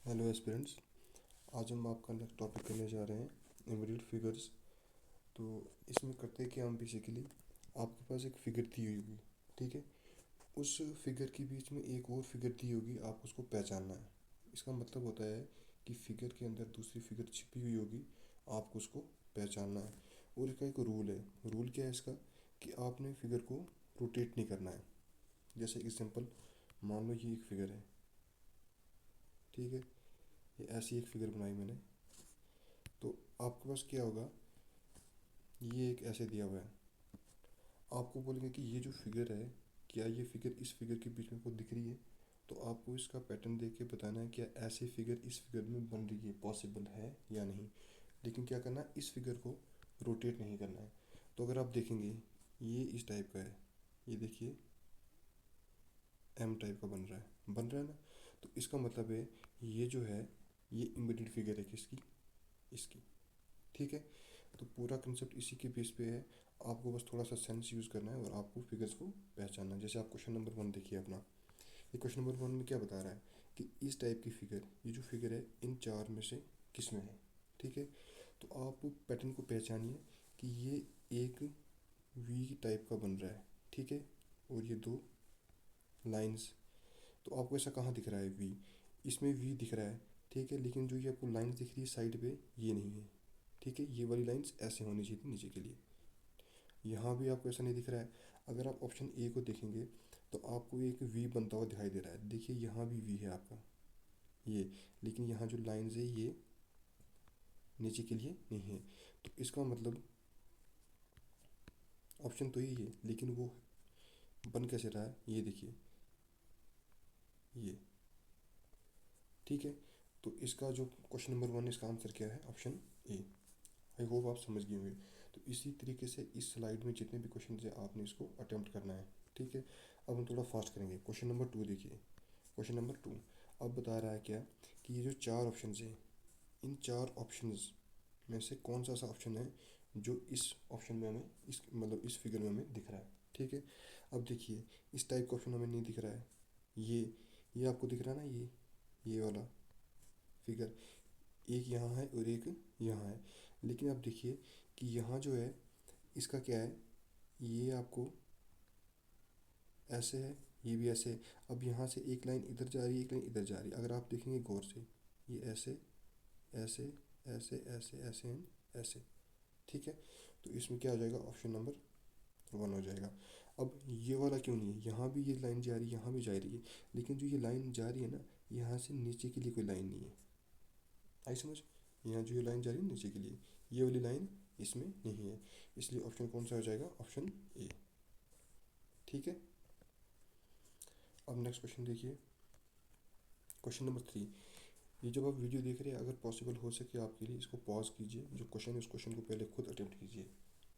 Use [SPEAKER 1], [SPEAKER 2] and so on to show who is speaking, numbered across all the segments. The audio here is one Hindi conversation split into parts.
[SPEAKER 1] Hello aspirants. आज हम आपका नेक्स्ट टॉपिक करने जा रहे हैं एम्बेडेड फिगर्स। तो इसमें करते हैं कि हम बेसिकली आपके पास एक फिगर दी हुई होगी, ठीक है। उस फिगर के बीच में एक और फिगर दी होगी, आप उसको पहचानना है। इसका मतलब होता है कि फिगर के अंदर दूसरी फिगर छिपी हुई होगी, आपको उसको पहचानना है। और इसका एक रूल है। रूल क्या है इसका, कि आपने फिगर को रोटेट नहीं करना है। जैसे एग्जांपल, मान लो ये एक फिगर है, ठीक है। ये ऐसी एक फिगर बनाई मैंने। तो आपके पास क्या होगा, ये एक ऐसे दिया हुआ है। आपको बोलेंगे कि ये जो फिगर है, क्या ये फिगर इस फिगर के बीच में को दिख रही है। तो आपको इसका पैटर्न देख के बताना है क्या ऐसी फिगर इस फिगर में बन रही है, पॉसिबल है या नहीं। लेकिन क्या करना है, इस फिगर को रोटेट नहीं करना है। तो अगर आप देखेंगे, ये इस टाइप का है, ये देखिए एम टाइप का बन रहा है ना। तो इसका मतलब है ये जो है, ये इम्बेडेड फिगर है किसकी, इसकी, ठीक है। तो पूरा कंसेप्ट इसी के बेस पे है। आपको बस थोड़ा सा सेंस यूज़ करना है और आपको फिगर्स को पहचानना है। जैसे आप क्वेश्चन नंबर 1 देखिए अपना। ये क्वेश्चन नंबर 1 में क्या बता रहा है कि इस टाइप की फिगर, ये जो फिगर है इन चार में से किस में है, ठीक है। तो आप पैटर्न को पहचानिए कि ये एक वी टाइप का बन रहा है, ठीक है। और ये दो लाइंस। तो आपको ऐसा कहाँ दिख रहा है, वी, इसमें वी दिख रहा है, ठीक है। लेकिन जो ये आपको लाइंस दिख रही है साइड पे, ये नहीं है, ठीक है। ये वाली लाइंस ऐसे होनी चाहिए थी नीचे के लिए। यहाँ भी आपको ऐसा नहीं दिख रहा है। अगर आप ऑप्शन ए को देखेंगे तो आपको एक वी बनता हुआ दिखाई दे रहा है। देखिए यहाँ भी वी है आपका, ये, लेकिन यहाँ जो लाइंस है ये नीचे के लिए नहीं है। तो इसका मतलब ऑप्शन तो यही है, लेकिन वो बन कैसे रहा है, ये देखिए, ये, ठीक है। तो इसका जो क्वेश्चन नंबर 1 इसका आंसर क्या है, ऑप्शन ए। आई होप आप समझ गए होंगे। तो इसी तरीके से इस स्लाइड में जितने भी क्वेश्चन है आपने इसको अटेम्प्ट करना है, ठीक है। अब हम थोड़ा फास्ट करेंगे। क्वेश्चन नंबर 2 देखिए। क्वेश्चन नंबर 2 अब बता रहा है क्या, कि ये जो चार ऑप्शन है, इन चार ऑप्शंस में से कौन सा ऐसा ऑप्शन है जो इस ऑप्शन में हमें, इस मतलब इस फिगर में हमें दिख रहा है, ठीक है। अब देखिए इस टाइप का ऑप्शन हमें नहीं दिख रहा है। ये आपको दिख रहा है ना, ये वाला फिगर, एक यहाँ है और एक यहाँ है। लेकिन आप देखिए कि यहाँ जो है इसका क्या है, ये आपको ऐसे है, ये भी ऐसे है। अब यहाँ से एक लाइन इधर जा रही है, एक लाइन इधर जा रही है। अगर आप देखेंगे गौर से, ये ऐसे ऐसे ऐसे ऐसे ऐसे एंड ऐसे, ठीक है। तो इसमें क्या हो जाएगा, ऑप्शन नंबर 1 हो जाएगा। अब ये वाला क्यों नहीं है, यहाँ भी ये लाइन जा रही है, यहाँ भी जा रही है, लेकिन जो ये लाइन जा रही है ना, यहाँ से नीचे के लिए कोई लाइन नहीं है। आई समझ, यहाँ जो ये लाइन जा रही है नीचे के लिए, ये वाली लाइन इसमें नहीं है। इसलिए ऑप्शन कौन सा हो जाएगा, ऑप्शन ए, ठीक है। अब नेक्स्ट क्वेश्चन देखिए। Question number 3। ये जब आप वीडियो देख रहे हैं, अगर पॉसिबल हो सके आपके लिए इसको पॉज कीजिए, जो क्वेश्चन है उस क्वेश्चन को पहले खुद अटेम्प्ट कीजिए,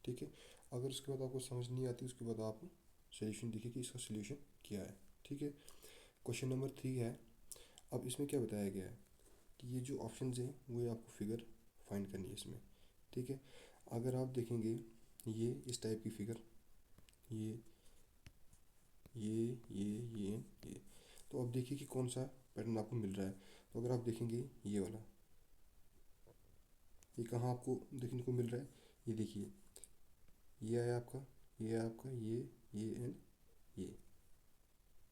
[SPEAKER 1] ठीक है। अगर उसके बाद आपको समझ नहीं आती, उसके बाद आप सोल्यूशन देखिए कि इसका सोल्यूशन क्या है, ठीक है। क्वेश्चन नंबर 3 है। अब इसमें क्या बताया गया है कि ये जो ऑप्शन है वो आपको फिगर फाइंड करनी है इसमें, ठीक है। अगर आप देखेंगे ये इस टाइप की फिगर, ये ये ये ये, तो अब देखिए कि कौन सा पैटर्न आपको मिल रहा है। तो अगर आप देखेंगे ये वाला, ये कहाँ आपको देखने को मिल रहा है, ये देखिए, ये है आपका, ये है आपका, ये एंड ये,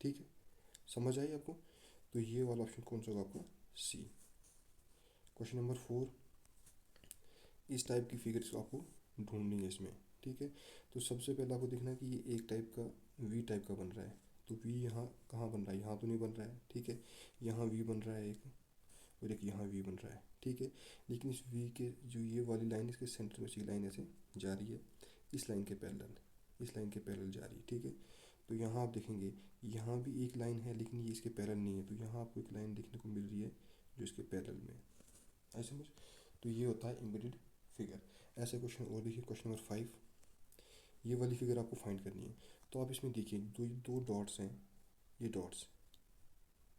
[SPEAKER 1] ठीक है। समझ आई आपको। तो ये वाला ऑप्शन कौन सा होगा आपका, सी। Question number 4। इस टाइप की फिगर्स को आपको ढूंढनी है इसमें, ठीक है। तो सबसे पहले आपको देखना है कि ये एक टाइप का वी टाइप का बन रहा है। तो वी यहाँ कहाँ बन रहा है, यहाँ तो नहीं बन रहा है, ठीक है। यहाँ वी बन रहा है एक, और एक यहाँ वी बन रहा है, ठीक है। लेकिन इस वी के जो ये वाली लाइन, इसके सेंटर में से लाइन ऐसे जा रही है, इस लाइन के पैरेलल, इस लाइन के पैरेलल जा रही है, ठीक है। तो यहाँ आप देखेंगे, यहाँ भी एक लाइन है लेकिन ये इसके पैरेलल नहीं है। तो यहाँ आपको एक लाइन देखने को मिल रही है जो इसके पैरेलल में है, ऐसे समझ। तो ये होता है एम्बेडेड फिगर। ऐसे क्वेश्चन और देखिए। Question number 5। ये वाली फिगर आपको फाइंड करनी है। तो आप इसमें देखिए दो दो डॉट्स हैं, ये डॉट्स,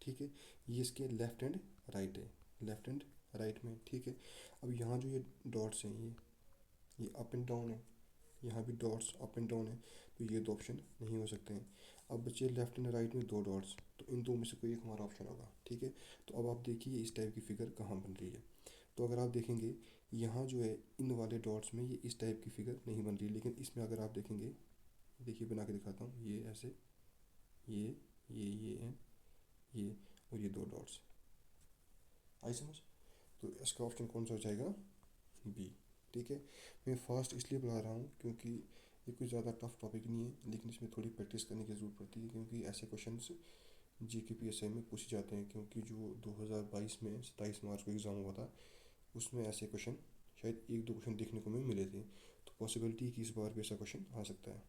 [SPEAKER 1] ठीक है। ये इसके लेफ्ट एंड राइट है, लेफ्ट एंड राइट में, ठीक है। अब यहाँ जो ये डॉट्स हैं, ये अप एंड डाउन है, यहाँ भी डॉट्स अप एंड डाउन है। तो ये दो ऑप्शन नहीं हो सकते हैं। अब बचे लेफ्ट एंड राइट में दो डॉट्स, तो इन दो में से कोई एक हमारा ऑप्शन होगा, ठीक है। तो अब आप देखिए इस टाइप की फिगर कहाँ बन रही है। तो अगर आप देखेंगे यहाँ जो है इन वाले डॉट्स में ये इस टाइप की फिगर नहीं बन रही, लेकिन इसमें अगर आप देखेंगे, देखिए बना के दिखाता हूँ, ये ऐसे, ये ये एंड ये, और ये दो डॉट्स, आई समझ। तो इसका ऑप्शन कौन सा हो जाएगा, बी, ठीक है। मैं फास्ट इसलिए पढ़ा रहा हूँ क्योंकि ये कोई ज़्यादा टफ टॉपिक नहीं है, लेकिन इसमें थोड़ी प्रैक्टिस करने की ज़रूरत पड़ती है, क्योंकि ऐसे क्वेश्चंस GKPSI में पूछे जाते हैं। क्योंकि जो 2022 में 27 मार्च को एग्ज़ाम हुआ था, उसमें ऐसे क्वेश्चन शायद एक दो क्वेश्चन देखने को मिले थे। तो पॉसिबिलिटी कि इस बार भी ऐसा क्वेश्चन आ सकता है,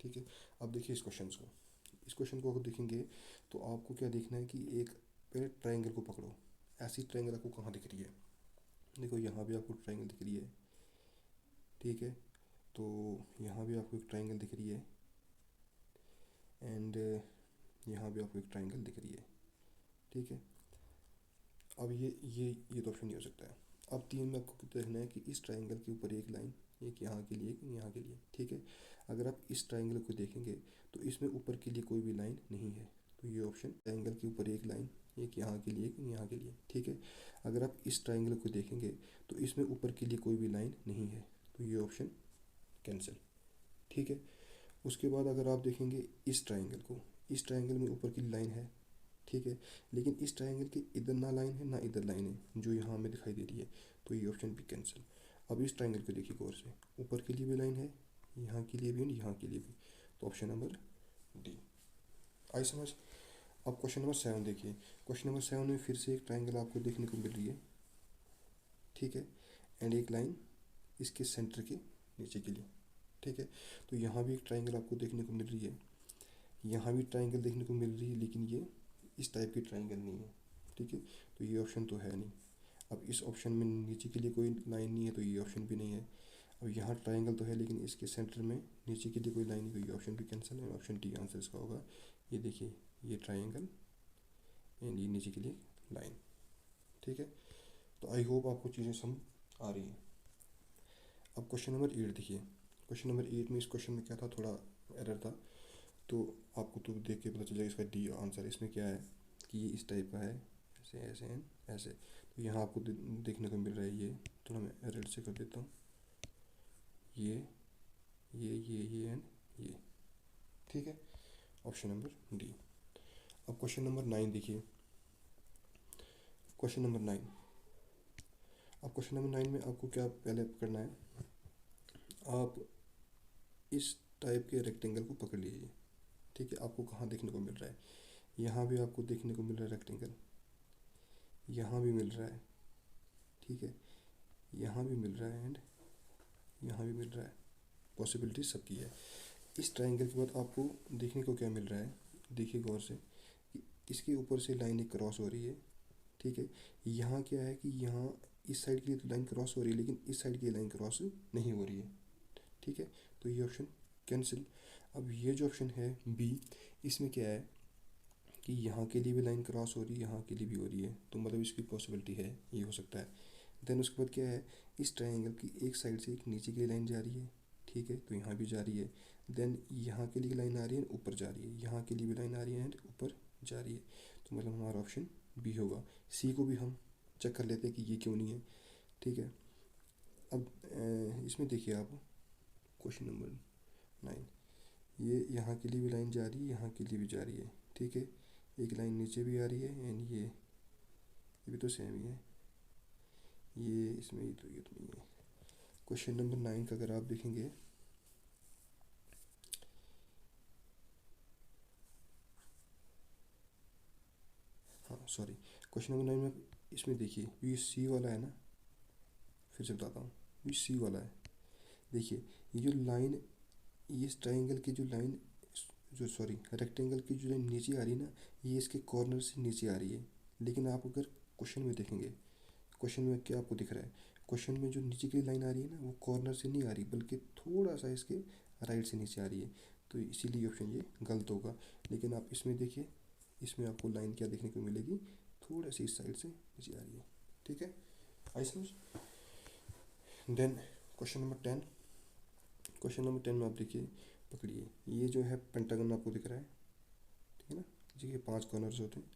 [SPEAKER 1] ठीक है। अब देखिए इस क्वेश्चन को अगर देखेंगे तो आपको क्या देखना है कि एक पहले ट्रायंगल को पकड़ो। ऐसी ट्रायंगल आपको कहाँ दिख रही है, देखो यहाँ भी आपको ट्रायंगल दिख रही है, ठीक है। तो यहाँ भी आपको एक ट्रायंगल दिख रही है, एंड यहाँ भी आपको एक ट्रायंगल दिख रही है, ठीक है। अब ये तो ऑप्शन नहीं हो सकता है। अब तीन में आपको कितना देखना है कि इस ट्रायंगल के ऊपर एक लाइन, एक यहाँ के लिए, एक यहाँ के लिए, ठीक है। अगर आप इस ट्रायंगल को देखेंगे तो इसमें ऊपर के लिए कोई भी लाइन नहीं है, तो ये ऑप्शन, ट्रायंगल के ऊपर एक लाइन, एक यहाँ के लिए, एक यहाँ के लिए, ठीक है। अगर आप इस ट्रायंगल को देखेंगे तो इसमें ऊपर के लिए कोई भी लाइन नहीं है, तो ये ऑप्शन कैंसिल, ठीक है। उसके बाद अगर आप देखेंगे इस ट्रायंगल को, इस ट्रायंगल में ऊपर की लाइन है, ठीक है। लेकिन इस ट्रायंगल के इधर ना लाइन है ना इधर लाइन है जो यहाँ हमें दिखाई दे रही है, तो ये ऑप्शन भी कैंसिल। अब इस ट्रायंगल को देखिए गौर से, ऊपर के लिए भी लाइन है, यहाँ के लिए भी और यहाँ के लिए भी, तो ऑप्शन नंबर डी, आई समझ। अब क्वेश्चन नंबर 7 देखिए। क्वेश्चन नंबर 7 में फिर से एक ट्रायंगल आपको देखने को मिल रही है, ठीक है, एंड एक लाइन इसके सेंटर के नीचे के लिए, ठीक है। तो यहाँ भी एक ट्रायंगल आपको देखने को मिल रही है, यहाँ भी ट्रायंगल देखने को मिल रही है, लेकिन ये इस टाइप की ट्रायंगल नहीं है, ठीक है। तो ये ऑप्शन तो है नहीं। अब इस ऑप्शन में नीचे के लिए कोई लाइन नहीं है, तो ये ऑप्शन भी नहीं है। अब यहाँ ट्रायंगल तो है, लेकिन इसके सेंटर में नीचे के लिए कोई लाइन नहीं, तो ये ऑप्शन भी कैंसिल है। ऑप्शन डी आंसर इसका होगा। ये देखिए, ये ट्रायंगल एंड ये नीचे के लिए लाइन, ठीक है। तो आई होप आपको चीज़ें समझ आ रही हैं। अब क्वेश्चन नंबर 8 देखिए। क्वेश्चन नंबर 8 में, इस क्वेश्चन में क्या था, थोड़ा एरर था, तो आपको तो देख के पता चल जाएगा इसका डी आंसर। इसमें क्या है कि ये इस टाइप का है, ऐसे ऐसे एंड ऐसे। तो यहाँ आपको देखने को मिल रहा है, ये थोड़ा मैं रेड से कर देता हूँ, ये एंड ये, ठीक है। Option number D. अब क्वेश्चन नंबर 9 देखिए। क्वेश्चन नंबर 9, अब क्वेश्चन नंबर 9 में आपको क्या पहले करना है, आप इस टाइप के रेक्टेंगल को पकड़ लीजिए, ठीक है। आपको कहाँ देखने को मिल रहा है, यहाँ भी आपको देखने को मिल रहा है रेक्टेंगल, यहाँ भी मिल रहा है, ठीक है, यहाँ भी मिल रहा है एंड यहाँ भी मिल रहा है। पॉसिबिलिटी सबकी है। इस ट्रायंगल के बाद आपको देखने को क्या मिल रहा है, देखिए गौर से, कि इसके ऊपर से लाइन एक क्रॉस हो रही है, ठीक है। यहाँ क्या है कि यहाँ इस साइड की लाइन क्रॉस हो रही है, लेकिन इस साइड की लाइन क्रॉस नहीं हो रही है, ठीक है। तो ये ऑप्शन कैंसिल। अब ये जो ऑप्शन है बी, इसमें क्या है कि यहाँ के लिए भी लाइन क्रॉस हो रही है, यहाँ के लिए भी हो रही है, तो मतलब इसकी पॉसिबिलिटी है, ये हो सकता है। देन उसके बाद क्या है, इस ट्रायंगल की एक साइड से एक नीचे की लाइन जा रही है, ठीक है, तो यहाँ भी जा रही है। देन यहाँ के लिए लाइन आ रही है, ऊपर जा रही है, यहाँ के लिए भी लाइन आ रही है एंड ऊपर जा रही है, तो मतलब हमारा ऑप्शन बी होगा। सी को भी हम चेक कर लेते हैं कि ये क्यों नहीं है, ठीक है। अब इसमें देखिए आप, क्वेश्चन नंबर 9, ये यहाँ के लिए भी लाइन जा रही है, यहाँ के लिए भी जा रही है, ठीक है। एक लाइन नीचे भी आ रही है एंड ये भी तो सेम ही है, ये इसमें ये तो नहीं है। क्वेश्चन नंबर 9 का अगर आप देखेंगे, हाँ सॉरी, क्वेश्चन नंबर 9 में इसमें देखिए, ये सी वाला है ना, फिर से बताता हूँ, ये सी वाला है। देखिए ये जो लाइन, ये इस ट्रायंगल की जो लाइन, जो सॉरी रेक्टेंगल की जो लाइन नीचे आ रही है ना, ये इसके कॉर्नर से नीचे आ रही है। लेकिन आप अगर क्वेश्चन में देखेंगे, क्वेश्चन में क्या आपको दिख रहा है, क्वेश्चन में जो नीचे की लाइन आ रही है ना, वो कॉर्नर से नहीं आ रही, बल्कि थोड़ा सा इसके राइट से नीचे आ रही है, तो इसीलिए ऑप्शन ये गलत होगा। लेकिन आप इसमें देखिए, इसमें आपको लाइन क्या देखने को मिलेगी, थोड़ा सी इस साइड से नीचे आ रही है, ठीक है, आई समझ। Then question number 10। Question number 10 में आप देखिए, पकड़िए, ये जो है पेंटागन आपको दिख रहा है, ठीक है ना, जी ये 5 कॉर्नर्स होते हैं,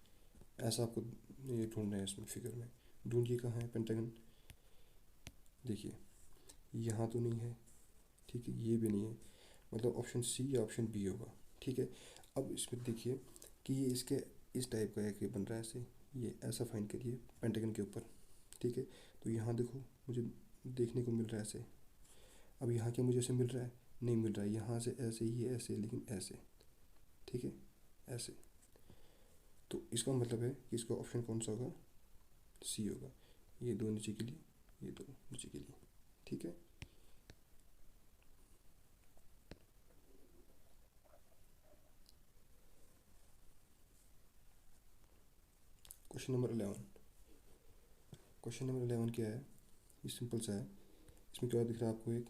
[SPEAKER 1] ऐसा आपको ये ढूंढना है इसमें फिगर में। ढूंढिए कहाँ है पेंटागन, देखिए यहाँ तो नहीं है, ठीक है, ये भी नहीं है, मतलब ऑप्शन सी या ऑप्शन बी होगा, ठीक है। अब इसमें देखिए कि ये इसके इस टाइप का एक ये बन रहा है ऐसे, ये ऐसा फाइंड करिए पेंटागन के ऊपर, ठीक है। तो यहाँ देखो मुझे देखने को मिल रहा है ऐसे, अब यहाँ क्या मुझे ऐसे मिल रहा है, नहीं मिल रहा है, यहाँ से ऐसे ही है ऐसे, लेकिन ऐसे, ठीक है, ऐसे। तो इसका मतलब है कि इसका ऑप्शन कौन सा होगा, सी होगा, ये दो नीचे के लिए, ये दो नीचे के लिए, ठीक है। क्वेश्चन नंबर 11, क्वेश्चन नंबर 11 क्या है, ये सिंपल सा है। इसमें क्या दिख रहा है आपको, एक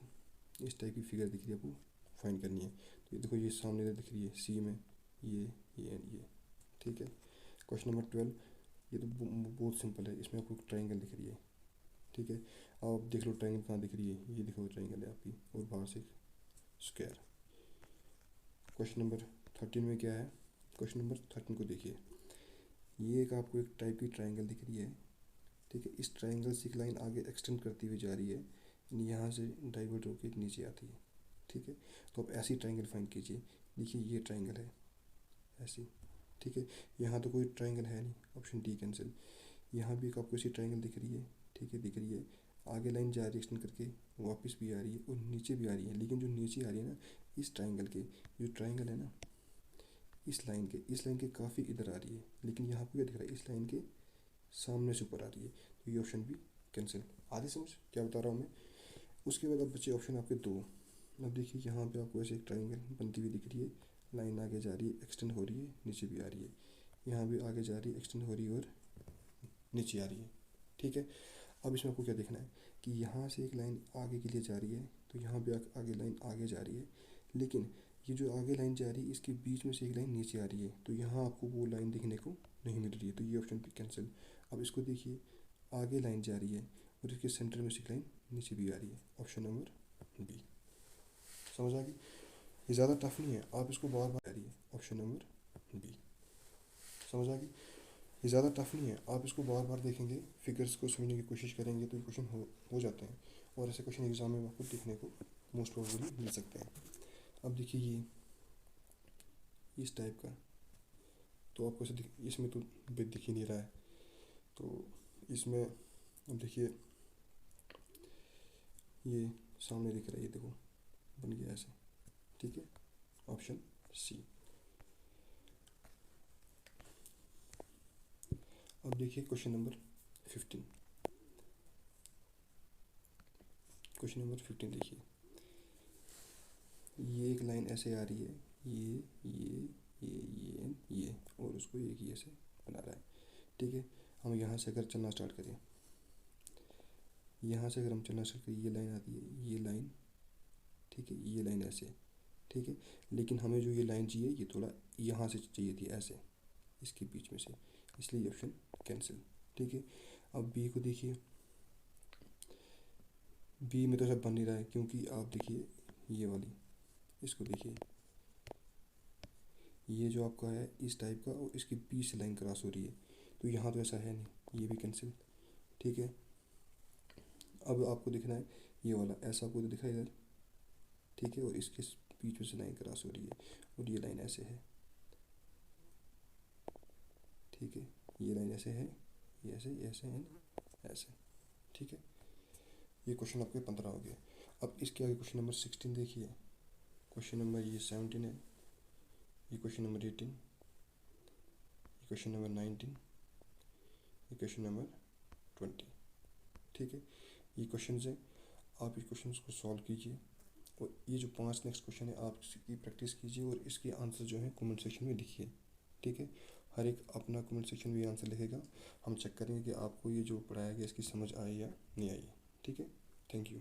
[SPEAKER 1] इस टाइप की फिगर दिख रही है, आपको फाइंड करनी है। तो ये देखो ये सामने दिख रही है सी में, ये एंड ये, ठीक है। क्वेश्चन नंबर 12, ये तो बहुत सिंपल है, इसमें आपको ट्राइंगल दिख रही है, ठीक है। अब आप देख लो ट्राइंगल कहाँ दिख रही है, ये देखो ट्राइंगल है आपकी, और बाहर से स्क्वायर। क्वेश्चन नंबर 13 में क्या है, क्वेश्चन नंबर 13 को देखिए, ये एक आपको एक टाइप की ट्राइंगल दिख रही है, ठीक है। इस ट्राइंगल से एक लाइन आगे एक्सटेंड करती हुई जा रही है, यहाँ से डाइवर्ट होकर नीचे आती है, ठीक है। तो आप ऐसी ट्राइंगल फाइंड कीजिए, देखिए ये ट्राइंगल है ऐसी, ठीक है। यहाँ तो कोई ट्राइंगल है नहीं, ऑप्शन डी कैंसिल। यहाँ भी एक आपको ऐसी ट्राइंगल दिख रही है, ठीक है, दिख रही है, आगे लाइन जा रही है एक्सटेंड करके, वापस भी आ रही है और नीचे भी आ रही है, लेकिन जो नीचे आ रही है ना, इस ट्राइंगल के जो ट्राइंगल है ना, इस लाइन के काफ़ी इधर आ रही है, लेकिन यहाँ पे क्या दिख रहा है, इस लाइन के सामने से ऊपर आ रही है, तो ये ऑप्शन भी कैंसिल। आधी समझ क्या बता रहा हूँ मैं। उसके बाद अब बचे ऑप्शन आपके दो। अब देखिए यहाँ पे आपको ऐसे एक ट्राइंगल बनती हुई दिख रही है, लाइन आगे जा रही है, एक्सटेंड हो रही है, नीचे भी आ रही है, यहाँ भी आगे जा रही है, एक्सटेंड हो रही है और नीचे आ रही है, ठीक है। अब इसमें आपको क्या देखना है कि यहाँ से एक लाइन आगे के लिए जा रही है, तो यहाँ भी आगे लाइन आगे जा रही है, लेकिन ये जो आगे लाइन जा रही है इसके बीच में से एक लाइन नीचे आ रही है, तो यहाँ आपको वो लाइन देखने को नहीं मिल रही है, तो ये ऑप्शन भी कैंसिल। अब इसको देखिए, आगे लाइन जा रही है और इसके सेंटर में से एक लाइन नीचे भी आ रही है, ऑप्शन नंबर बी। समझ आ गई, ये ज़्यादा टफ नहीं है, आप इसको बार बार आ रही है, ऑप्शन नंबर बी। समझ आ गई, ये ज़्यादा टफ नहीं है, आप इसको बार बार देखेंगे, फिगर्स को समझने की कोशिश करेंगे तो ये क्वेश्चन हो जाते हैं, और ऐसे क्वेश्चन एग्जाम में आपको देखने को मोस्ट प्रोबेबली मिल सकते हैं। अब देखिए ये इस टाइप का, तो आपको ऐसे इसमें तो दिख ही नहीं रहा है, तो इसमें अब देखिए ये सामने दिख रहा है, ये देखो बन गया ऐसे, ठीक है, ऑप्शन सी। अब देखिए क्वेश्चन नंबर 15, क्वेश्चन नंबर 15 देखिए, ये एक लाइन ऐसे आ रही है, ये और उसको एक ये से बना रहा है, ठीक है। हम यहाँ से अगर चलना स्टार्ट करें, यहाँ से अगर हम चलना स्टार्ट करें, ये लाइन आती है, ये लाइन, ठीक है, ये लाइन ऐसे, ठीक है, लेकिन हमें जो ये लाइन चाहिए ये थोड़ा यहाँ से चाहिए थी ऐसे, इसके बीच में से, इसलिए ऑप्शन कैंसिल, ठीक है। अब बी को देखिए, बी में तो सब बन नहीं रहा है, क्योंकि आप देखिए ये वाली, इसको देखिए, ये जो आपका है इस टाइप का और इसके बीच से लाइन क्रॉस हो रही है, तो यहाँ तो ऐसा है नहीं, ये भी कैंसिल, ठीक है। अब आपको दिखना है ये वाला, ऐसा आपको दिखा है इधर, ठीक है, और इसके बीच में से लाइन क्रॉस हो रही है और ये लाइन ऐसे है, ठीक है, ये लाइन ऐसे है, ये ऐसे, ऐसे है, ऐसे, ठीक है। ये क्वेश्चन आपके 15 हो गए। अब इसके आगे क्वेश्चन नंबर 16 देखिए, क्वेश्चन नंबर ये 17 है, ये क्वेश्चन नंबर 18, ये क्वेश्चन नंबर 19, ये क्वेश्चन नंबर 20, ठीक है। ये क्वेश्चन है, आप इस क्वेश्चन को सॉल्व कीजिए, और ये जो 5 नेक्स्ट क्वेश्चन है आप इसकी प्रैक्टिस कीजिए, और इसके आंसर जो है कमेंट सेक्शन में लिखिए, ठीक है। हर एक अपना कमेंट सेक्शन में आंसर लिखेगा, हम चेक करेंगे कि आपको ये जो पढ़ाया गया इसकी समझ आई या नहीं आई, ठीक है। Thank you.